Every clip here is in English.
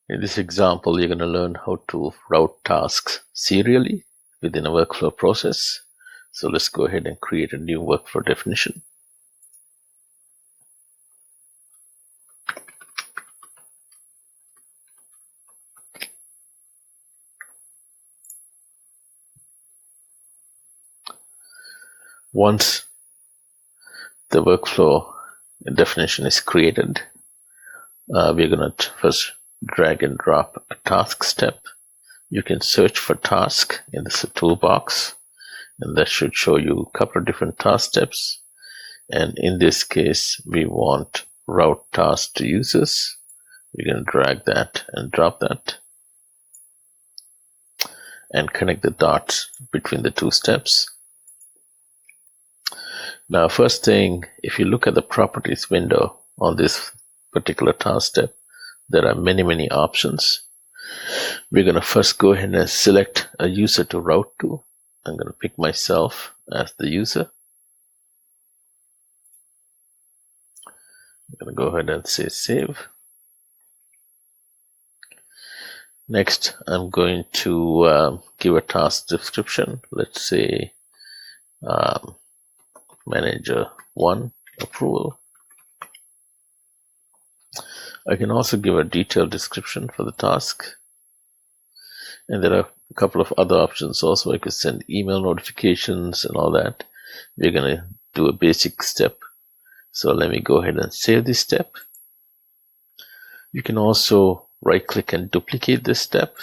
In this example, you're going to learn how to route tasks serially within a workflow process. So let's go ahead and create a new workflow definition. Once the workflow definition is created, we're going to first drag and drop a task step. You can search for task in this toolbox, and that should show you a couple of different task steps. And in this case, we want route task to users. We're going to drag that and drop that and connect the dots between the two steps. Now, first thing, if you look at the properties window on this particular task step, there are many options. We're going to first go ahead and select a user to route to. I'm going to pick myself as the user. I'm going to go ahead and say save. Next, I'm going to give a task description. Let's say Manager 1 approval. I can also give a detailed description for the task. And there are a couple of other options also. I could send email notifications and all that. We're going to do a basic step. So let me go ahead and save this step. You can also right click and duplicate this step.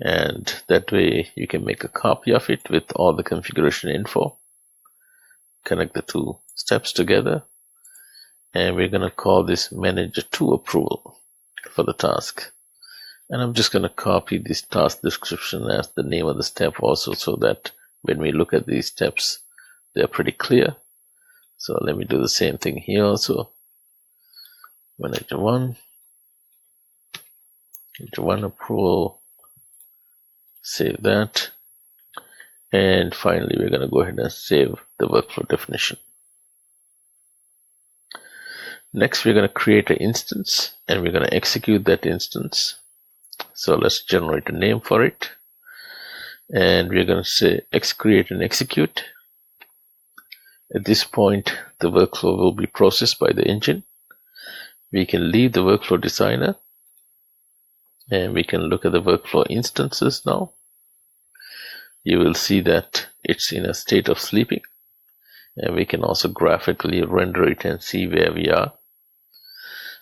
And that way you can make a copy of it with all the configuration info. Connect the two steps together. And we're going to call this Manager 2 approval for the task. And I'm just going to copy this task description as the name of the step also, so that when we look at these steps, they're pretty clear. So let me do the same thing here also. Manager 1 approval, save that. And finally, we're going to go ahead and save the workflow definition. Next, we're going to create an instance and we're going to execute that instance. So let's generate a name for it. And we're going to say create and execute. At this point, the workflow will be processed by the engine. We can leave the workflow designer and we can look at the workflow instances now. You will see that it's in a state of sleeping. And we can also graphically render it and see where we are.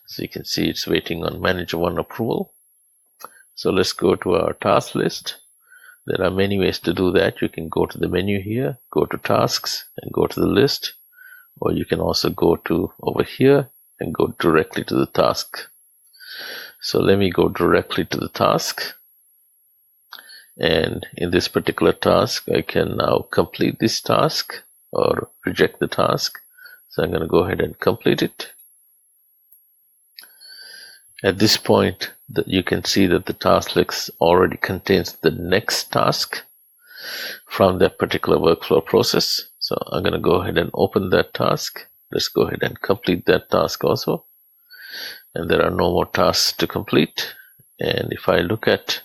So you can see it's waiting on Manager 1 approval. So let's go to our task list. There are many ways to do that. You can go to the menu here, go to tasks and go to the list. Or you can also go to over here and go directly to the task. So let me go directly to the task. And in this particular task, I can now complete this task or reject the task. So I'm going to go ahead and complete it. At this point, you can see that the task list already contains the next task from that particular workflow process. So I'm going to go ahead and open that task. Let's go ahead and complete that task also. And there are no more tasks to complete. And if I look at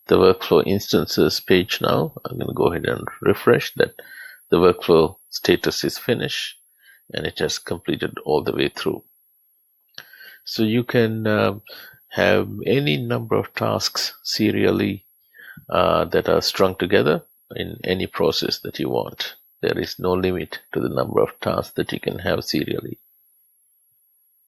the workflow instances page now, I'm going to go ahead and refresh that. The workflow status is finished and it has completed all the way through. So you can have any number of tasks serially that are strung together in any process that you want. There is no limit to the number of tasks that you can have serially.